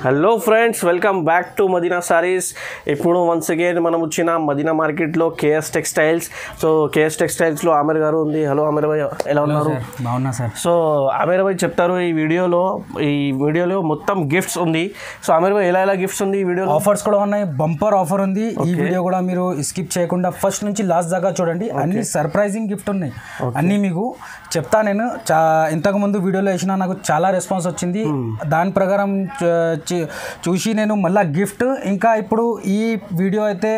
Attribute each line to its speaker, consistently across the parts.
Speaker 1: Hello friends, welcome back to Madina Sarees. ఇప్పుడు once again మనం వచ్చిన మదీనా మార్కెట్లో కేఎస్ టెక్స్టైల్స్. సో కేఎస్ టెక్స్టైల్స్లో ఆమెర్ గారు ఉంది. హలో ఆమెర్ భాయ్, ఎలా ఉన్నారు?
Speaker 2: బాగున్నా సార్.
Speaker 1: సో ఆమెర్ భాయ్ చెప్తారు ఈ వీడియోలో మొత్తం గిఫ్ట్స్ ఉంది. సో ఆమెర్ భాయ్ ఎలా గిఫ్ట్స్ ఉంది? ఈ వీడియోలో
Speaker 2: ఆఫర్స్ కూడా ఉన్నాయి, బంపర్ ఆఫర్ ఉంది. ఈ వీడియో కూడా మీరు స్కిప్ చేయకుండా ఫస్ట్ నుంచి లాస్ట్ దాకా చూడండి. అన్ని సర్ప్రైజింగ్ గిఫ్ట్ ఉన్నాయి, అన్నీ మీకు చెప్తా. నేను ఇంతకుముందు వీడియోలో వేసిన నాకు చాలా రెస్పాన్స్ వచ్చింది. దాని ప్రకారం చూసి నేను మళ్ళీ గిఫ్ట్ ఇంకా ఇప్పుడు ఈ వీడియో అయితే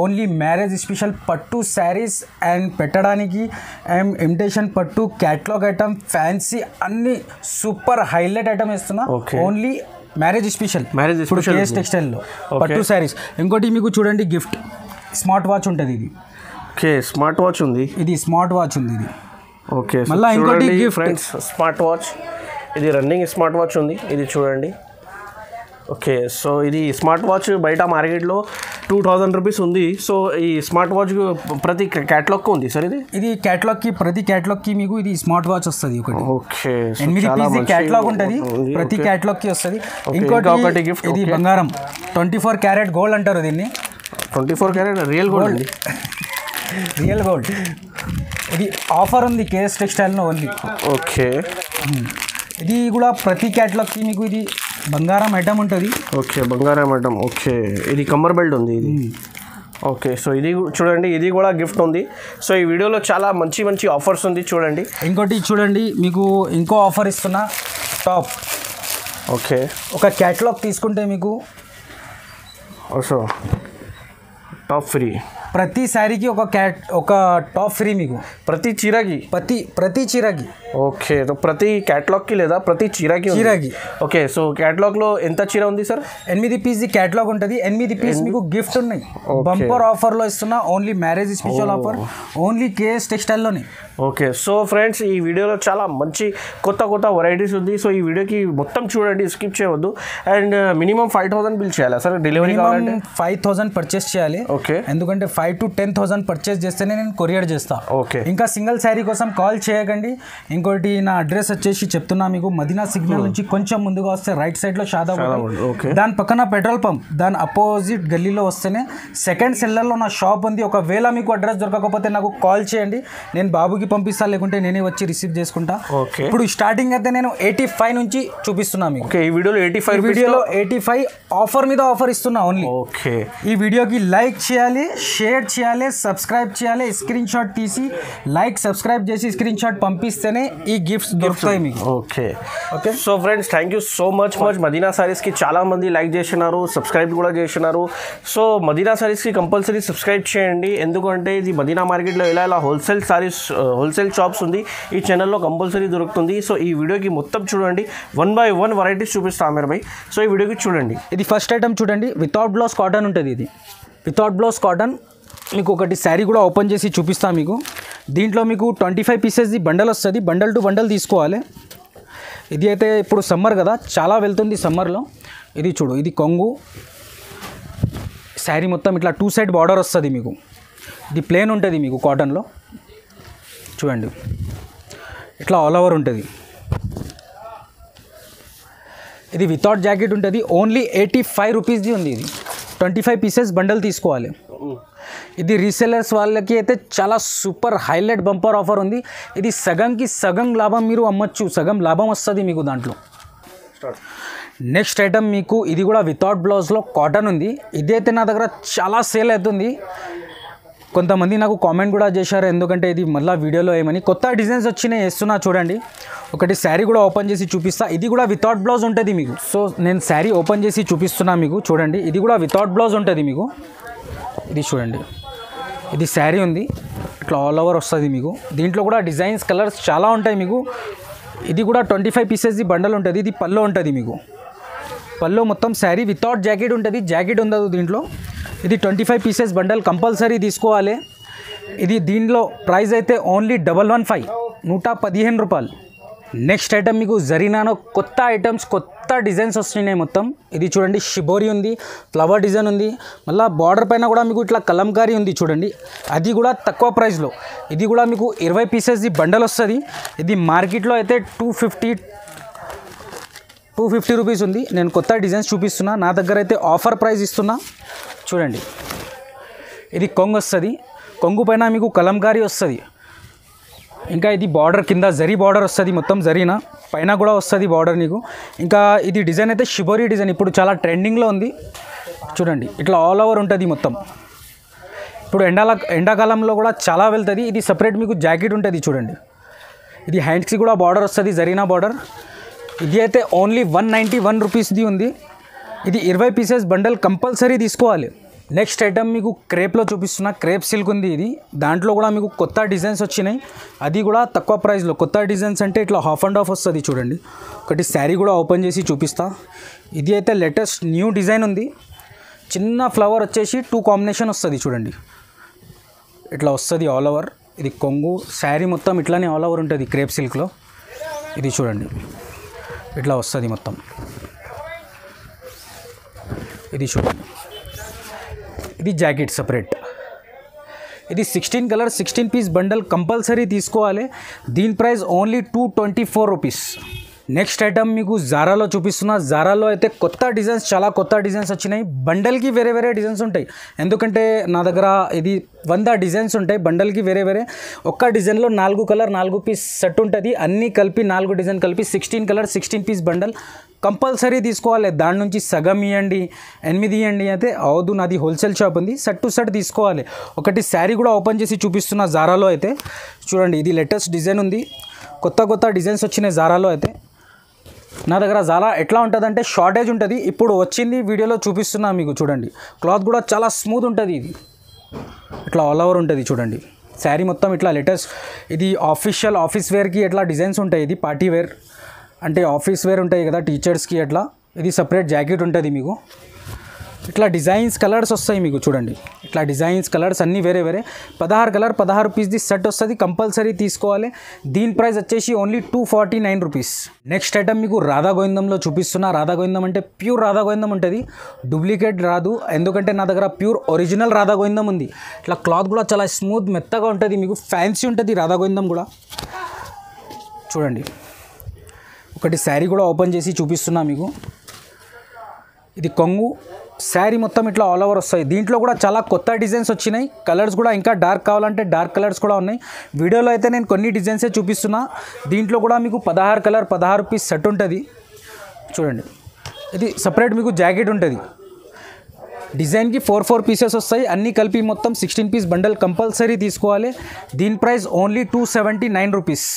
Speaker 2: ఓన్లీ మ్యారేజ్ స్పెషల్ పట్టు శారీస్ అండ్ పెట్టడానికి అండ్ ఇమిటేషన్ పట్టు క్యాటలాగ్ ఐటమ్ ఫ్యాన్సీ అన్ని సూపర్ హైలైట్ ఐటమ్ ఇస్తున్నా. ఓన్లీ మ్యారేజ్ స్పెషల్ ఇప్పుడు కేఎస్ టెక్స్టైల్లో పట్టు శారీస్. ఇంకోటి మీకు చూడండి గిఫ్ట్ స్మార్ట్ వాచ్ ఉంటుంది. ఇది
Speaker 1: ఓకే, స్మార్ట్ వాచ్ ఉంది.
Speaker 2: ఇది స్మార్ట్ వాచ్ ఉంది. ఇది
Speaker 1: ఓకే,
Speaker 2: మళ్ళీ ఇంకోటి గిఫ్ట్
Speaker 1: ఫ్రెండ్స్ స్మార్ట్ వాచ్. ఇది రన్నింగ్ స్మార్ట్ వాచ్ ఉంది. ఇది చూడండి. ఓకే, సో ఇది స్మార్ట్ వాచ్ బయట మార్కెట్లో 2000 రూపీస్ ఉంది. సో ఈ స్మార్ట్ వాచ్ ప్రతి క్యాటలాగ్ ఉంది సార్. ఇది
Speaker 2: క్యాటలాగ్కి ప్రతి క్యాటలాగ్కి మీకు ఇది స్మార్ట్ వాచ్ వస్తుంది. ఒకటి
Speaker 1: ఓకే,
Speaker 2: 8 పీస్ క్యాటలాగ్ ఉంటుంది, ప్రతి క్యాటలాగ్కి వస్తుంది. ఇంకోటి గిఫ్ట్ ఇది బంగారం 24 క్యారెట్ గోల్డ్ అంటారు దీన్ని.
Speaker 1: 24 carrot real gold.
Speaker 2: Real gold. ఇది ఆఫర్ ఉంది కేఎస్ టెక్స్టైల్లో ఓన్లీ.
Speaker 1: ఓకే,
Speaker 2: ఇది కూడా ప్రతి క్యాటలాగ్కి మీకు ఇది బంగారం ఐటమ్ ఉంటుంది.
Speaker 1: ఓకే, బంగారం ఐటమ్. ఓకే, ఇది కమ్మర్ బెల్ట్ ఉంది. ఇది ఓకే, సో ఇది చూడండి, ఇది కూడా గిఫ్ట్ ఉంది. సో ఈ వీడియోలో చాలా మంచి మంచి ఆఫర్స్ ఉంది చూడండి.
Speaker 2: ఇంకోటి చూడండి, మీకు ఇంకో ఆఫర్ ఇస్తున్నా. టాప్.
Speaker 1: ఓకే,
Speaker 2: ఒక క్యాటలాగ్ తీసుకుంటే మీకు
Speaker 1: సో టాప్ ఫ్రీ.
Speaker 2: ప్రతి శారీకి ఒక టాప్ ఫ్రీ మీకు.
Speaker 1: ప్రతి చీరకి
Speaker 2: ఓకే,
Speaker 1: ప్రతి క్యాటలాగ్కి లేదా ప్రతి చీరకి. ఓకే, సో క్యాటలాగ్లో ఎంత చీర ఉంది సార్?
Speaker 2: 8 పీస్ క్యాటలాగ్ ఉంటుంది. 8 పీస్ మీకు గిఫ్ట్ ఉన్నాయి. బంపర్ ఆఫర్లో ఇస్తున్నా. Only marriage special offer, only KS టెక్స్టైల్లోనే.
Speaker 1: ఓకే, సో ఫ్రెండ్స్ ఈ వీడియోలో చాలా మంచి కొత్త వెరైటీస్ ఉంది. సో ఈ వీడియోకి మొత్తం చూడండి, స్కిప్ చేయవద్దు. అండ్ మినిమం 5000 బిల్ చేయాలి సార్ డెలివరీ కావాలంటే.
Speaker 2: 5000 పర్చేస్ చేయాలి.
Speaker 1: ఓకే,
Speaker 2: ఎందుకంటే 5 to 10,000 పర్చేస్ చేస్తేనే నేను కొరియర్ చేస్తా.
Speaker 1: ఓకే,
Speaker 2: ఇంకా సింగిల్ శారీ కోసం కాల్ చేయకండి. ఇంకోటి నా అడ్రస్ వచ్చేసి చెప్తున్నా మీకు. మదీనా సిగ్నల్ నుంచి కొంచెం ముందుగా వస్తే రైట్ సైడ్లో షాదాబాద్, దాని పక్కన పెట్రోల్ పంప్, దాని అపోజిట్ గల్లీలో వస్తేనే సెకండ్ సెల్లర్లో నా షాప్ ఉంది. ఒకవేళ మీకు అడ్రస్ దొరకకపోతే నాకు కాల్ చేయండి, నేను బాబుకి పంపిస్తా, లేకుంటే నేనే వచ్చి రిసీవ్ చేసుకుంటా. ఇప్పుడు స్టార్టింగ్ అయితే నేను 85 నుంచి చూపిస్తున్నా మీకు.
Speaker 1: ఈ వీడియోలో
Speaker 2: 85 ఆఫర్ మీద ఆఫర్ ఇస్తున్నా ఓన్లీ.
Speaker 1: ఓకే,
Speaker 2: ఈ వీడియోకి లైక్ చేయాలి, షేర్ చేయాలి, సబ్స్క్రైబ్ చేయాలి. స్క్రీన్ షాట్ తీసి లైక్ సబ్స్క్రైబ్ చేసి స్క్రీన్ షాట్ పంపిస్తేనే ఈ గిఫ్ట్స్ దొరుకుతాయి మీకు.
Speaker 1: Okay, so friends thank you so much. Madina సారీస్కి చాలా మంది లైక్ చేసినారు, సబ్స్క్రైబ్ కూడా చేసినారు. సో మదీనా సారీస్కి కంపల్సరీ సబ్స్క్రైబ్ చేయండి. ఎందుకంటే ఇది మదీనా మార్కెట్లో ఎలా హోల్సేల్ సారీస్ హోల్సేల్ షాప్స్ ఉంది, ఈ ఛానల్లో కంపల్సరీ దొరుకుతుంది. సో ఈ వీడియోకి మొత్తం చూడండి, 1 by 1 వెరైటీస్ చూపిస్తాను ఆమెర్ భాయ్. సో ఈ వీడియోకి చూడండి.
Speaker 2: ఇది ఫస్ట్ ఐటమ్ చూడండి, వితౌట్ బ్లౌజ్ కాటన్ ఉంటుంది. ఇది వితౌట్ బ్లౌజ్ కాటన్. మీకు ఒకటి శారీ కూడా ఓపెన్ చేసి చూపిస్తాను మీకు. దీంట్లో మీకు 25 పీసెస్ బండల్ వస్తుంది. బండల్ టు బండల్ తీసుకోవాలి. ఇది అయితే ఇప్పుడు సమ్మర్ కదా, చాలా వెళ్తుంది సమ్మర్లో. ఇది చూడు, ఇది కొంగు శారీ మొత్తం ఇట్లా 2 సైడ్ బార్డర్ వస్తుంది మీకు. ఇది ప్లేన్ ఉంటుంది మీకు కాటన్లో. చూడండి, ఇట్లా ఆల్ ఓవర్ ఉంటుంది. ఇది వితౌట్ జాకెట్ ఉంటుంది. ఓన్లీ 85 రూపీస్ది ఉంది. ఇది 25 పీసెస్ బండల్ తీసుకోవాలి. ఇది రీసెలర్స్ వాళ్ళకి అయితే చాలా సూపర్ హైలైట్ బంపర్ ఆఫర్ ఉంది. ఇది సగంకి సగం లాభం మీరు అమ్మచ్చు, సగం లాభం వస్తుంది మీకు దాంట్లో. నెక్స్ట్ ఐటమ్ మీకు ఇది కూడా వితౌట్ బ్లౌజ్లో కాటన్ ఉంది. ఇదైతే నా దగ్గర చాలా సేల్ అవుతుంది. కొంతమంది నాకు కామెంట్ కూడా చేశారు, ఎందుకంటే ఇది మళ్ళీ వీడియోలో ఏమని కొత్త డిజైన్స్ వచ్చినాయి వేస్తున్నా చూడండి. ఒకటి శారీ కూడా ఓపెన్ చేసి చూపిస్తా. ఇది కూడా వితౌట్ బ్లౌజ్ ఉంటుంది మీకు. సో నేను శారీ ఓపెన్ చేసి చూపిస్తున్నా మీకు. చూడండి, ఇది కూడా వితౌట్ బ్లౌజ్ ఉంటుంది మీకు. ఇది చూడండి, ఇది శారీ ఉంది, ఇట్లా ఆల్ ఓవర్ వస్తుంది మీకు. దీంట్లో కూడా డిజైన్స్ కలర్స్ చాలా ఉంటాయి మీకు. ఇది కూడా 25 పీసెస్ బండల్ ఉంటుంది. ఇది పల్లో ఉంటుంది మీకు. పల్లో మొత్తం శారీ వితౌట్ జాకెట్ ఉంటుంది, జాకెట్ ఉండదు దీంట్లో. ఇది 25 పీసెస్ బండల్ కంపల్సరీ తీసుకోవాలి. ఇది దీనిలో ప్రైస్ అయితే ఓన్లీ 115, 115 రూపాయలు. నెక్స్ట్ ఐటమ్ మీకు జరీనాలో కొత్త ఐటమ్స్, కొత్త డిజైన్స్ వస్తున్నాయి మొత్తం. ఇది చూడండి, షిబోరి ఉంది, ఫ్లవర్ డిజైన్ ఉంది, మళ్ళీ బార్డర్ పైన కూడా మీకు ఇట్లా కలంకారీ ఉంది చూడండి. అది కూడా తక్కువ ప్రైస్లో. ఇది కూడా మీకు 20 పీసెస్ బండల్ వస్తుంది. ఇది మార్కెట్లో అయితే 250 250 రూపీస్ ఉంది. నేను కొత్త డిజైన్స్ చూపిస్తున్నా. నా దగ్గర అయితే ఆఫర్ ప్రైస్ ఇస్తున్నా. చూడండి, ఇది కొంగు వస్తుంది. కొంగు పైన మీకు కలంకారీ వస్తుంది. ఇంకా ఇది బార్డర్ కింద జరీ బార్డర్ వస్తుంది, మొత్తం జరీనా పైన కూడా వస్తుంది బార్డర్ నీకు. ఇంకా ఇది డిజైన్ అయితే షిబోరీ డిజైన్, ఇప్పుడు చాలా ట్రెండింగ్లో ఉంది. చూడండి, ఇట్లా ఆల్ ఓవర్ ఉంటుంది మొత్తం. ఇప్పుడు ఎండాకాలంలో కూడా చాలా వెళ్తుంది. ఇది సపరేట్ మీకు జాకెట్ ఉంటుంది. చూడండి, ఇది హ్యాండ్స్కి కూడా బార్డర్ వస్తుంది, జరీనా బార్డర్. ఇది అయితే ఓన్లీ 191 రూపీస్ది ఉంది. ఇది 20 పీసెస్ బండల్ కంపల్సరీ తీసుకోవాలి. నెక్స్ట్ ఐటమ్ మీకు క్రేప్లో చూపిస్తున్నా. క్రేప్ సిల్క్ ఉంది ఇది. దాంట్లో కూడా మీకు కొత్త డిజైన్స్ వచ్చినాయి, అది కూడా తక్కువ ప్రైస్లో. కొత్త డిజైన్స్ అంటే ఇట్లా హాఫ్ అండ్ హాఫ్ వస్తుంది. చూడండి, ఒకటి శారీ కూడా ఓపెన్ చేసి చూపిస్తా. ఇది అయితే లేటెస్ట్ న్యూ డిజైన్ ఉంది. చిన్న ఫ్లవర్ వచ్చేసి 2 కాంబినేషన్ వస్తుంది. చూడండి, ఇట్లా వస్తుంది ఆల్ ఓవర్. ఇది కొంగు, శారీ మొత్తం ఇట్లానే ఆల్ ఓవర్ ఉంటుంది క్రేప్ సిల్క్లో. ఇది చూడండి, ఇట్లా వస్తుంది మొత్తం. ఇది చూడండి, ఇది జాకెట్ సపరేట్. ఇది 16 కలర్ 16 పీస్ బండల్ కంపల్సరీ తీసుకోవాలి. దీని price only 224 rupees. Next item మీకు జారాలో చూపిస్తున్నా. జారాలో అయితే కొత్త డిజైన్స్, చాలా కొత్త డిజైన్స్ వచ్చినాయి. బండల్కి వేరే వేరే డిజైన్స్ ఉంటాయి, ఎందుకంటే నా దగ్గర ఇది 100 డిజైన్స్ ఉంటాయి. బండల్కి వేరే వేరే. ఒక్క డిజైన్లో 4 కలర్ 4 పీస్ సెట్ ఉంటుంది. అన్నీ కలిపి 4 డిజైన్ కలిపి 16 కలర్ 16 పీస్ బండల్ కంపల్సరీ తీసుకోవాలి. దాని నుంచి సగం ఇవ్వండి, 8 ఇవ్వండి అయితే అవదు. నాది హోల్సేల్ షాప్ ఉంది, సెట్ టు సెట్ తీసుకోవాలి. ఒకటి శారీ కూడా ఓపెన్ చేసి చూపిస్తున్నా జారాలో అయితే. చూడండి, ఇది లేటెస్ట్ డిజైన్ ఉంది. కొత్త కొత్త డిజైన్స్ వచ్చినాయి జారాలో అయితే. నా దగ్గర జారా ఎట్లా ఉంటుందంటే షార్టేజ్ ఉంటుంది. ఇప్పుడు వచ్చింది వీడియోలో చూపిస్తున్నా మీకు. చూడండి, క్లాత్ కూడా చాలా స్మూత్ ఉంటుంది. ఇది ఇట్లా ఆల్ ఓవర్ ఉంటుంది. చూడండి, శారీ మొత్తం ఇట్లా లేటెస్ట్. ఇది ఆఫీషియల్ ఆఫీస్ వేర్కి ఎట్లా డిజైన్స్ ఉంటాయి. ఇది పార్టీ వేర్ అంటే ఆఫీస్ వేర్ ఉంటాయి కదా టీచర్స్కి అట్లా. ఇది సపరేట్ జాకెట్ ఉంటుంది మీకు. ఇట్లా డిజైన్స్ కలర్స్ వస్తాయి మీకు. చూడండి, ఇట్లా డిజైన్స్ కలర్స్ అన్నీ వేరే వేరే. 16 కలర్ 16 పీస్ది సెట్ వస్తుంది, కంపల్సరీ తీసుకోవాలి. దీని ప్రైస్ వచ్చేసి ఓన్లీ 249 రూపీస్. నెక్స్ట్ ఐటమ్ మీకు రాధా గోవిందంలో చూపిస్తున్నా. రాధా గోవిందం అంటే ప్యూర్ రాధా గోవిందం ఉంటుంది, డూప్లికేట్ రాదు. ఎందుకంటే నా దగ్గర ప్యూర్ ఒరిజినల్ రాధా గోవిందం ఉంది. ఇట్లా క్లాత్ కూడా చాలా స్మూత్ మెత్తగా ఉంటుంది మీకు. ఫ్యాన్సీ ఉంటుంది రాధా గోవిందం కూడా. చూడండి, ఒకటి శారీ కూడా ఓపెన్ చేసి చూపిస్తున్నా మీకు. ఇది కొంగు, శారీ మొత్తం ఇట్లా ఆల్ ఓవర్ వస్తాయి. దీంట్లో కూడా చాలా కొత్త డిజైన్స్ వచ్చినాయి. కలర్స్ కూడా ఇంకా డార్క్ కావాలంటే డార్క్ కలర్స్ కూడా ఉన్నాయి. వీడియోలో అయితే నేను కొన్ని డిజైన్సే చూపిస్తున్నా. దీంట్లో కూడా మీకు 16 కలర్ 16 పీస్ సెట్ ఉంటుంది. చూడండి, ఇది సపరేట్ మీకు జాకెట్ ఉంటుంది. డిజైన్కి 4 పీసెస్ వస్తాయి. అన్నీ కలిపి మొత్తం 16 పీస్ బండల్ కంపల్సరీ తీసుకోవాలి. దీని ప్రైస్ ఓన్లీ 279 రూపీస్.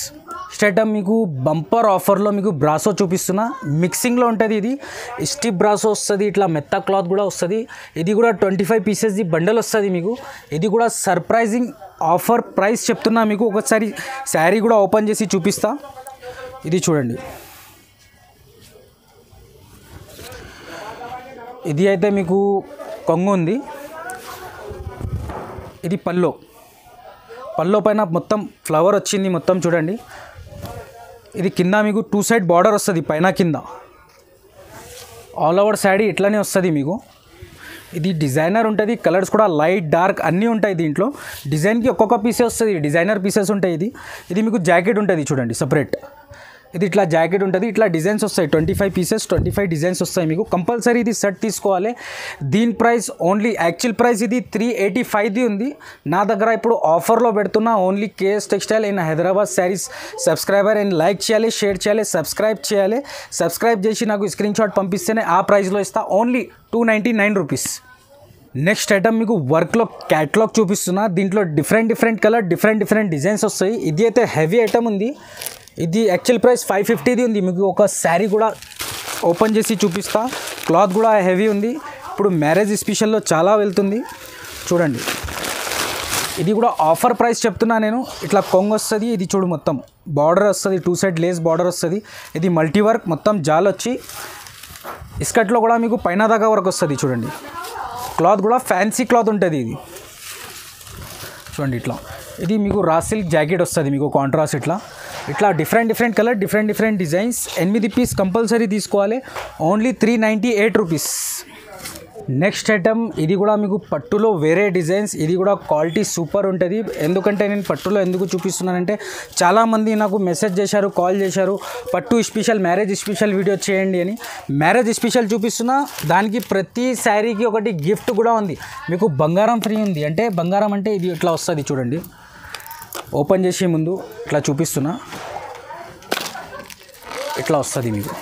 Speaker 2: స్టేటమ్ మీకు బంపర్ ఆఫర్లో మీకు బ్రాసో చూపిస్తున్నా. మిక్సింగ్లో ఉంటుంది. ఇది స్టిప్ బ్రాసో వస్తుంది, ఇట్లా మెత్త క్లాత్ కూడా వస్తుంది. ఇది కూడా 25 పీసెస్ది బండల్ వస్తుంది మీకు. ఇది కూడా సర్ప్రైజింగ్ ఆఫర్ ప్రైస్ చెప్తున్నా మీకు. ఒకసారి శారీ కూడా ఓపెన్ చేసి చూపిస్తా. ఇది చూడండి, ఇది అయితే మీకు కొంగు ఉంది. ఇది పల్లో పైన మొత్తం ఫ్లవర్ వచ్చింది మొత్తం. చూడండి, ఇది కింద మీకు 2 సైడ్ బార్డర్ వస్తుంది, పైన కింద ఆల్ ఓవర్ శారీ ఇట్లానే వస్తుంది మీకు. ఇది డిజైనర్ ఉంటుంది. కలర్స్ కూడా లైట్ డార్క్ అన్నీ ఉంటాయి దీంట్లో. డిజైన్కి ఒక్కొక్క పీసే వస్తుంది, డిజైనర్ పీసెస్ ఉంటాయి. ఇది మీకు జాకెట్ ఉంటుంది. చూడండి, సపరేట్. ఇది ఇట్లా జాకెట్ ఉంటుంది. ఇట్లా డిజైన్స్ వస్తాయి. 25 పీసెస్ 25 డిజైన్స్ వస్తాయి మీకు. కంపల్సరీ ఇది సెట్ తీసుకోవాలి. దీని ప్రైస్ ఓన్లీ యాక్చువల్ ప్రైస్ ఇది 385ది ఉంది. నా దగ్గర ఇప్పుడు ఆఫర్లో పెడుతున్నా. Only KS textile in Hyderabad saris subscriber and like చేయాలి, షేర్ చేయాలి, సబ్స్క్రైబ్ చేయాలి. సబ్స్క్రైబ్ చేసి నాకు స్క్రీన్ షాట్ పంపిస్తేనే ఆ ప్రైస్లో ఇస్తా. Only 299 rupees. నెక్స్ట్ ఐటమ్ మీకు వర్క్లో క్యాటలాగ్ చూపిస్తున్నా. దీంట్లో డిఫరెంట్ కలర్ డిఫరెంట్ డిజైన్స్ వస్తాయి. ఇది అయితే హెవీ ఐటమ్ ఉంది. ఇది యాక్చువల్ ప్రైస్ 550ది ఉంది మీకు. ఒక శారీ కూడా ఓపెన్ చేసి చూపిస్తా. క్లాత్ కూడా హెవీ ఉంది. ఇప్పుడు మ్యారేజ్ స్పెషల్లో చాలా వెళ్తుంది. చూడండి, ఇది కూడా ఆఫర్ ప్రైస్ చెప్తున్నా నేను. ఇట్లా కొంగు వస్తుంది. ఇది చూడు, మొత్తం బార్డర్ వస్తుంది, 2 సైడ్ లేస్ బార్డర్ వస్తుంది. ఇది మల్టీ వర్క్, మొత్తం జాల్ వచ్చి ఇస్కట్లో కూడా మీకు పైన దాకా వర్క్ వస్తుంది. చూడండి, క్లాత్ కూడా ఫ్యాన్సీ క్లాత్ ఉంటుంది. ఇది చూడండి, ఇట్లా ఇది మీకు రా సిల్క్ జాకెట్ వస్తుంది మీకు. కాంట్రాస్ట్ ఇట్లా different colour different designs. 8 piece compulsory తీసుకోవాలి. Only 398 rupees. నెక్స్ట్ ఐటమ్ ఇది కూడా మీకు పట్టులో వేరే డిజైన్స్, ఇది కూడా క్వాలిటీ సూపర్ ఉంటుంది. ఎందుకంటే నేను పట్టులో ఎందుకు చూపిస్తున్నానంటే చాలామంది నాకు మెసేజ్ చేశారు, కాల్ చేశారు, పట్టు స్పెషల్ మ్యారేజ్ స్పెషల్ వీడియో చేయండి అని. మ్యారేజ్ స్పెషల్ చూపిస్తున్నా, దానికి ప్రతి శారీకి ఒకటి గిఫ్ట్ కూడా ఉంది. మీకు బంగారం ఫ్రీ ఉంది. అంటే బంగారం అంటే ఇది ఇట్లా వస్తుంది చూడండి. ఓపెన్ చేసే ముందు ఇట్లా చూపిస్తున్నా, ఇట్లా వస్తుంది మీకు.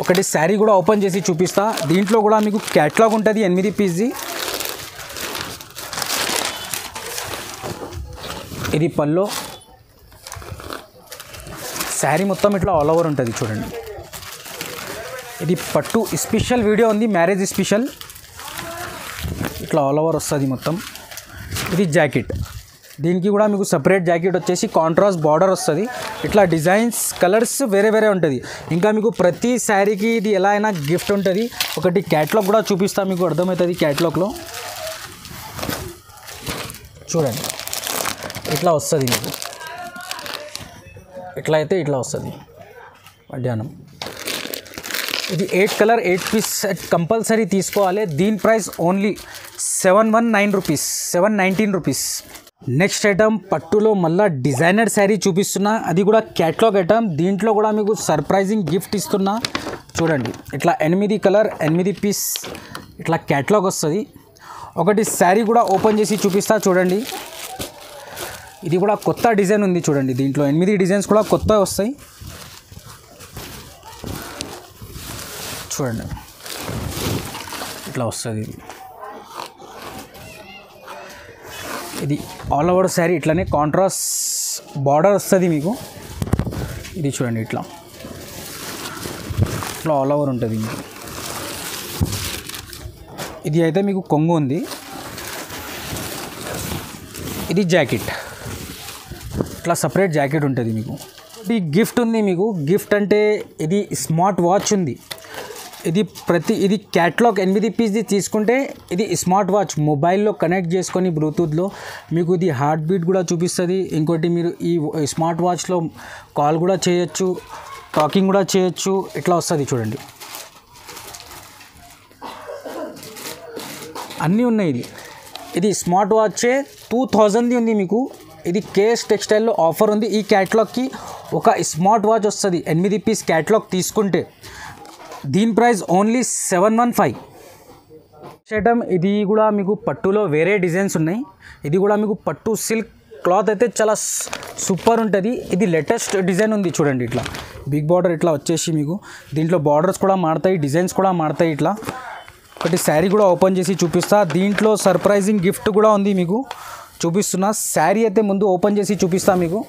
Speaker 2: ఒకటి శారీ కూడా ఓపెన్ చేసి చూపిస్తా. దీంట్లో కూడా మీకు క్యాట్లాగ్ ఉంటుంది 8 పీస్ది. ఇది పల్లో, శారీ మొత్తం ఇట్లా ఆల్ ఓవర్ ఉంటుంది చూడండి. ఇది పట్టు స్పెషల్ వీడియో ఉంది, మ్యారేజ్ స్పెషల్. ఇట్లా ఆల్ ఓవర్ వస్తుంది మొత్తం. ఇది జాకెట్, దీనికి కూడా మీకు సపరేట్ జాకెట్ వచ్చేసి కాంట్రాస్ట్ బార్డర్ వస్తుంది. ఇట్లా డిజైన్స్ కలర్స్ వేరే వేరే ఉంటుంది. ఇంకా మీకు ప్రతి శారీకి ఇది ఎలా అయినా గిఫ్ట్ ఉంటుంది. ఒకటి క్యాట్లాగ్ కూడా చూపిస్తా, మీకు అర్థమవుతుంది. క్యాట్లాగ్లో చూడండి ఇట్లా వస్తుంది మీకు. ఇట్లా అయితే ఇట్లా వస్తుంది మధ్యాహ్నం. ఇది 8 కలర్ 8 పీస్ సెట్ కంపల్సరీ తీసుకోవాలి. దీని price only 719 rupees, 719 rupees. Next item పట్టులో మళ్ళీ డిజైనర్ శారీ చూపిస్తున్నా, అది కూడా క్యాట్లాగ్ ఐటమ్. దీంట్లో కూడా మీకు సర్ప్రైజింగ్ గిఫ్ట్ ఇస్తున్నా చూడండి. ఇట్లా 8 కలర్ 8 పీస్ ఇట్లా క్యాట్లాగ్ వస్తుంది. ఒకటి శారీ కూడా ఓపెన్ చేసి చూపిస్తా చూడండి. ఇది కూడా కొత్త డిజైన్ ఉంది చూడండి. దీంట్లో 8 డిజైన్స్ కూడా కొత్త వస్తాయి చూడండి. ఇట్లా వస్తుంది. ఇది ఆల్ ఓవర్ శారీ ఇట్లానే కాంట్రాస్ట్ బార్డర్ వస్తుంది మీకు. ఇది చూడండి ఇట్లా ఇట్లా ఆల్ ఓవర్ ఉంటుంది మీకు. ఇది అయితే మీకు కొంగు ఉంది. ఇది జాకెట్, ఇట్లా సపరేట్ జాకెట్ ఉంటుంది మీకు. ఇది గిఫ్ట్ ఉంది మీకు. గిఫ్ట్ అంటే ఇది స్మార్ట్ వాచ్ ఉంది. ఇది క్యాట్లాగ్ 8 పీస్ది తీసుకుంటే ఇది స్మార్ట్ వాచ్ మొబైల్లో కనెక్ట్ చేసుకొని బ్లూటూత్లో మీకు ఇది హార్ట్ బీట్ కూడా చూపిస్తుంది. ఇంకోటి మీరు ఈ స్మార్ట్ వాచ్లో కాల్ కూడా చేయొచ్చు, టాకింగ్ కూడా చేయొచ్చు. ఇట్లా వస్తుంది చూడండి. అన్నీ ఉన్నాయి. ఇది స్మార్ట్ వాచే 2000ది ఉంది మీకు. ఇది కేఎస్ టెక్స్టైల్లో ఆఫర్ ఉంది. ఈ క్యాట్లాగ్కి ఒక స్మార్ట్ వాచ్ వస్తుంది 8 పీస్ క్యాట్లాగ్ తీసుకుంటే. దీని ప్రైస్ ఓన్లీ 715. ఐటమ్ ఇది కూడా మీకు పట్టులో వేరే డిజైన్స్ ఉన్నాయి. ఇది కూడా మీకు పట్టు సిల్క్ క్లాత్ అయితే చాలా సూపర్ ఉంటుంది. ఇది లేటెస్ట్ డిజైన్ ఉంది చూడండి. ఇట్లా బిగ్ బార్డర్ ఇట్లా వచ్చేసి మీకు దీంట్లో బార్డర్స్ కూడా మారుతాయి, డిజైన్స్ కూడా మారుతాయి. ఇట్లా ఒకటి శారీ కూడా ఓపెన్ చేసి చూపిస్తా. దీంట్లో సర్ప్రైజింగ్ గిఫ్ట్ కూడా ఉంది మీకు చూపిస్తున్నా. శారీ అయితే ముందు ఓపెన్ చేసి చూపిస్తా మీకు.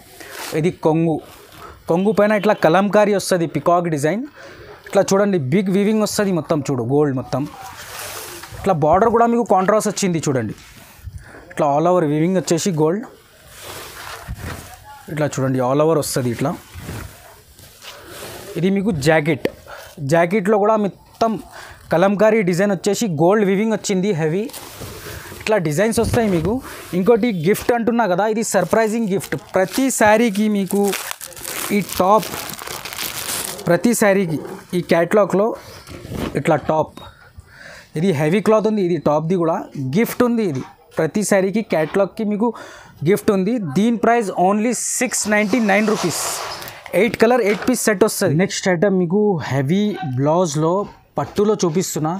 Speaker 2: ఇది కొంగు పైన ఇట్లా కలంకారీ వస్తుంది, పికాక్ డిజైన్. ఇట్లా చూడండి బిగ్ వీవింగ్ వస్తుంది మొత్తం. చూడు గోల్డ్ మొత్తం. ఇట్లా బార్డర్ కూడా మీకు కాంట్రాస్ట్ వచ్చింది చూడండి. ఇట్లా ఆల్ ఓవర్ వీవింగ్ వచ్చేసి గోల్డ్. ఇట్లా చూడండి ఆల్ ఓవర్ వస్తుంది ఇట్లా. ఇది మీకు జాకెట్లో కూడా మొత్తం కలంకారీ డిజైన్ వచ్చేసి గోల్డ్ వీవింగ్ వచ్చింది హెవీ. ఇట్లా డిజైన్స్ వస్తాయి మీకు. ఇంకోటి గిఫ్ట్ అంటున్నా కదా, ఇది సర్ప్రైజింగ్ గిఫ్ట్. ప్రతి శారీకి మీకు ఈ టాప్, ప్రతి శారీకి ఈ క్యాట్లాగ్లో ఇట్లా టాప్, ఇది హెవీ క్లాత్ ఉంది. ఇది టాప్ది కూడా గిఫ్ట్ ఉంది. ఇది ప్రతి శారీకి క్యాట్లాగ్కి మీకు గిఫ్ట్ ఉంది. దీని price only 699 rupees. 8 colour 8 pieces set వస్తుంది. నెక్స్ట్ ఐటమ్ మీకు హెవీ బ్లౌజ్లో పట్టులో చూపిస్తున్నా.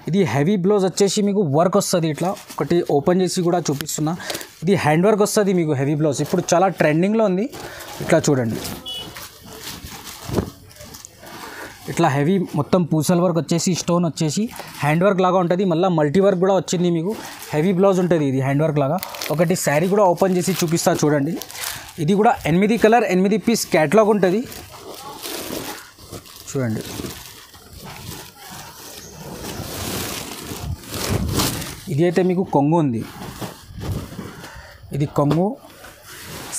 Speaker 2: ఇది హెవీ బ్లౌజ్ వచ్చేసి మీకు వర్క్ వస్తుంది. ఇట్లా ఒకటి ఓపెన్ చేసి కూడా చూపిస్తున్నా. ఇది హ్యాండ్ వర్క్ వస్తుంది మీకు హెవీ బ్లౌజ్. ఇప్పుడు చాలా ట్రెండింగ్లో ఉంది. ఇట్లా చూడండి ఇట్లా హెవీ మొత్తం పూసల్ వర్క్ వచ్చేసి స్టోన్ వచ్చేసి హ్యాండ్ వర్క్ లాగా ఉంటుంది. మళ్ళీ మల్టీ వర్క్ కూడా వచ్చింది మీకు. హెవీ బ్లౌజ్ ఉంటుంది ఇది హ్యాండ్ వర్క్ లాగా. ఒకటి శారీ కూడా ఓపెన్ చేసి చూపిస్తా చూడండి. ఇది కూడా 8 కలర్ 8 పీస్ క్యాట్లాగ్ ఉంటుంది చూడండి. ఇది అయితే మీకు కొంగు ఉంది. ఇది కొంగు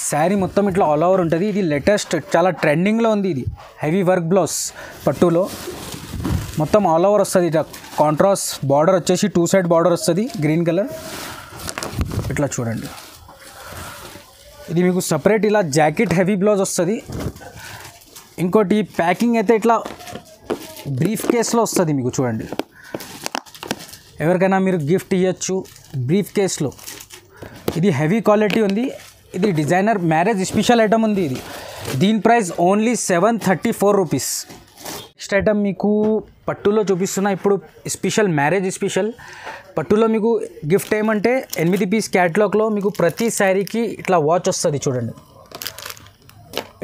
Speaker 2: శారీ మొత్తం ఇట్లా ఆల్ ఓవర్ ఉంటుంది. ఇది లేటెస్ట్ చాలా ట్రెండింగ్లో ఉంది. ఇది హెవీ వర్క్ బ్లౌజ్ పట్టులో మొత్తం ఆల్ ఓవర్ వస్తుంది. ఇట్లా కాంట్రాస్ట్ బార్డర్ వచ్చేసి 2 సైడ్ బార్డర్ వస్తుంది గ్రీన్ కలర్. ఇట్లా చూడండి. ఇది మీకు సపరేట్ ఇలా జాకెట్ హెవీ బ్లౌజ్ వస్తుంది. ఇంకోటి ప్యాకింగ్ అయితే ఇట్లా బ్రీఫ్ కేస్లో వస్తుంది మీకు చూడండి. ఎవరికైనా మీరు గిఫ్ట్ ఇవ్వచ్చు బ్రీఫ్ కేస్లో. ఇది హెవీ క్వాలిటీ ఉంది, ఇది డిజైనర్ మ్యారేజ్ స్పెషల్ ఐటమ్ ఉంది. ఇది దీని price only 734 rupees. Next item మీకు పట్టులో చూపిస్తున్నా. ఇప్పుడు స్పెషల్ మ్యారేజ్ స్పెషల్ పట్టులో మీకు గిఫ్ట్ ఏమంటే 8 పీస్ క్యాట్లాగ్లో మీకు ప్రతి శారీకి ఇట్లా వాచ్ వస్తుంది. చూడండి,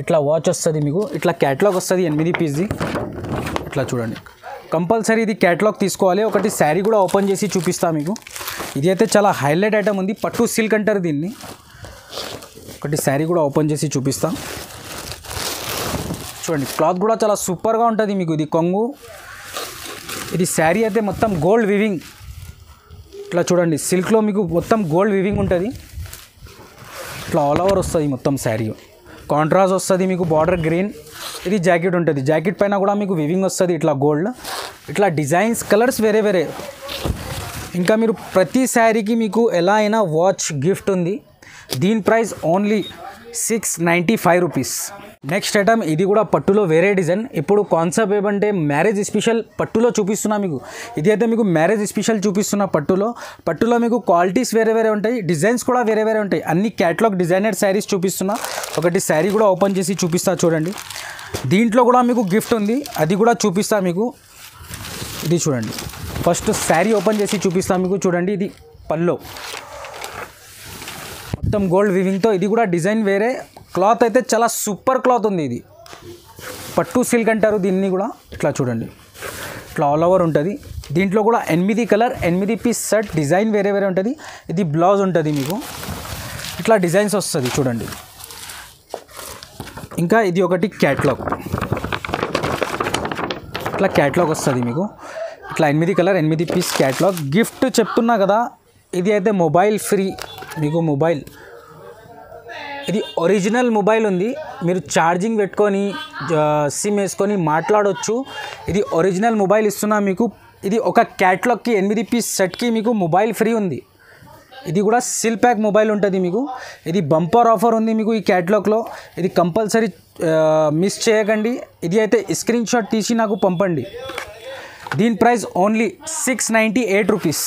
Speaker 2: ఇట్లా వాచ్ వస్తుంది మీకు, ఇట్లా క్యాట్లాగ్ వస్తుంది 8 పీస్ది. ఇట్లా చూడండి, కంపల్సరీ ఇది క్యాట్లాగ్ తీసుకోవాలి. ఒకటి శారీ కూడా ఓపెన్ చేసి చూపిస్తా మీకు. ఇది అయితే చాలా హైలైట్ ఐటమ్ ఉంది, పట్టు సిల్క్ అంటారు దీన్ని. ఒకటి శారీ కూడా ఓపెన్ చేసి చూపిస్తా. చూడండి, క్లాత్ కూడా చాలా సూపర్గా ఉంటుంది మీకు. ఇది కొంగు, ఇది శారీ అయితే మొత్తం గోల్డ్ వివింగ్. ఇట్లా చూడండి, సిల్క్లో మీకు మొత్తం గోల్డ్ వివింగ్ ఉంటుంది. ఇట్లా ఆల్ ఓవర్ వస్తుంది మొత్తం శారీ. కాంట్రాస్ట్ వస్తుంది మీకు, బార్డర్ గ్రీన్. ఇది జాకెట్ ఉంటుంది, జాకెట్ పైన కూడా మీకు వివింగ్ వస్తుంది ఇట్లా గోల్డ్. ఇట్లా డిజైన్స్ కలర్స్ వేరే వేరే. ఇంకా మీరు ప్రతి శారీకి మీకు ఎలా అయినా వాచ్ గిఫ్ట్ ఉంది. దీని price only 695 rupees. Next item ఇది కూడా పట్టులో వేరే డిజైన్. ఇప్పుడు కాన్సెప్ట్ ఏమంటే మ్యారేజ్ స్పెషల్ పట్టులో చూపిస్తున్నా మీకు. ఇది అయితే మీకు మ్యారేజ్ స్పెషల్ చూపిస్తున్నా పట్టులో మీకు క్వాలిటీస్ వేరే వేరే ఉంటాయి, డిజైన్స్ కూడా వేరే వేరే ఉంటాయి. అన్ని క్యాట్లాగ్ డిజైనర్ శారీస్ చూపిస్తున్నా. ఒకటి శారీ కూడా ఓపెన్ చేసి చూపిస్తా చూడండి. దీంట్లో కూడా మీకు గిఫ్ట్ ఉంది, అది కూడా చూపిస్తా మీకు. ఇది చూడండి, ఫస్ట్ శారీ ఓపెన్ చేసి చూపిస్తా మీకు. చూడండి, ఇది పల్లో మొత్తం గోల్డ్ వివింగ్తో. ఇది కూడా డిజైన్ వేరే, క్లాత్ అయితే చాలా సూపర్ క్లాత్ ఉంది. ఇది పట్టు సిల్క్ అంటారు దీన్ని కూడా. ఇట్లా చూడండి, ఇట్లా ఆల్ ఓవర్ ఉంటుంది. దీంట్లో కూడా 8 కలర్ 8 పీస్ సెట్, డిజైన్ వేరే వేరే ఉంటుంది. ఇది బ్లౌజ్ ఉంటుంది మీకు, ఇట్లా డిజైన్స్ వస్తుంది చూడండి. ఇంకా ఇది ఒకటి క్యాట్లాగ్, ఇట్లా క్యాట్లాగ్ వస్తుంది మీకు. ఇట్లా 8 కలర్ 8 పీస్ క్యాట్లాగ్. గిఫ్ట్ చెప్తున్నా కదా, ఇది అయితే మొబైల్ ఫ్రీ మీకు. మొబైల్ ఇది ఒరిజినల్ మొబైల్ ఉంది, మీరు ఛార్జింగ్ పెట్టుకొని సిమ్ వేసుకొని మాట్లాడవచ్చు. ఇది ఒరిజినల్ మొబైల్ ఇస్తున్నా మీకు. ఇది ఒక క్యాట్లాగ్కి 8 పీస్ సెట్కి మీకు మొబైల్ ఫ్రీ ఉంది. ఇది కూడా సిల్ ప్యాక్ మొబైల్ ఉంటుంది మీకు. ఇది బంపర్ ఆఫర్ ఉంది మీకు ఈ క్యాట్లాగ్లో. ఇది కంపల్సరీ మిస్ చేయకండి. ఇది అయితే స్క్రీన్ షాట్ తీసి నాకు పంపండి. దీని ప్రైస్ ఓన్లీ 698 రూపీస్.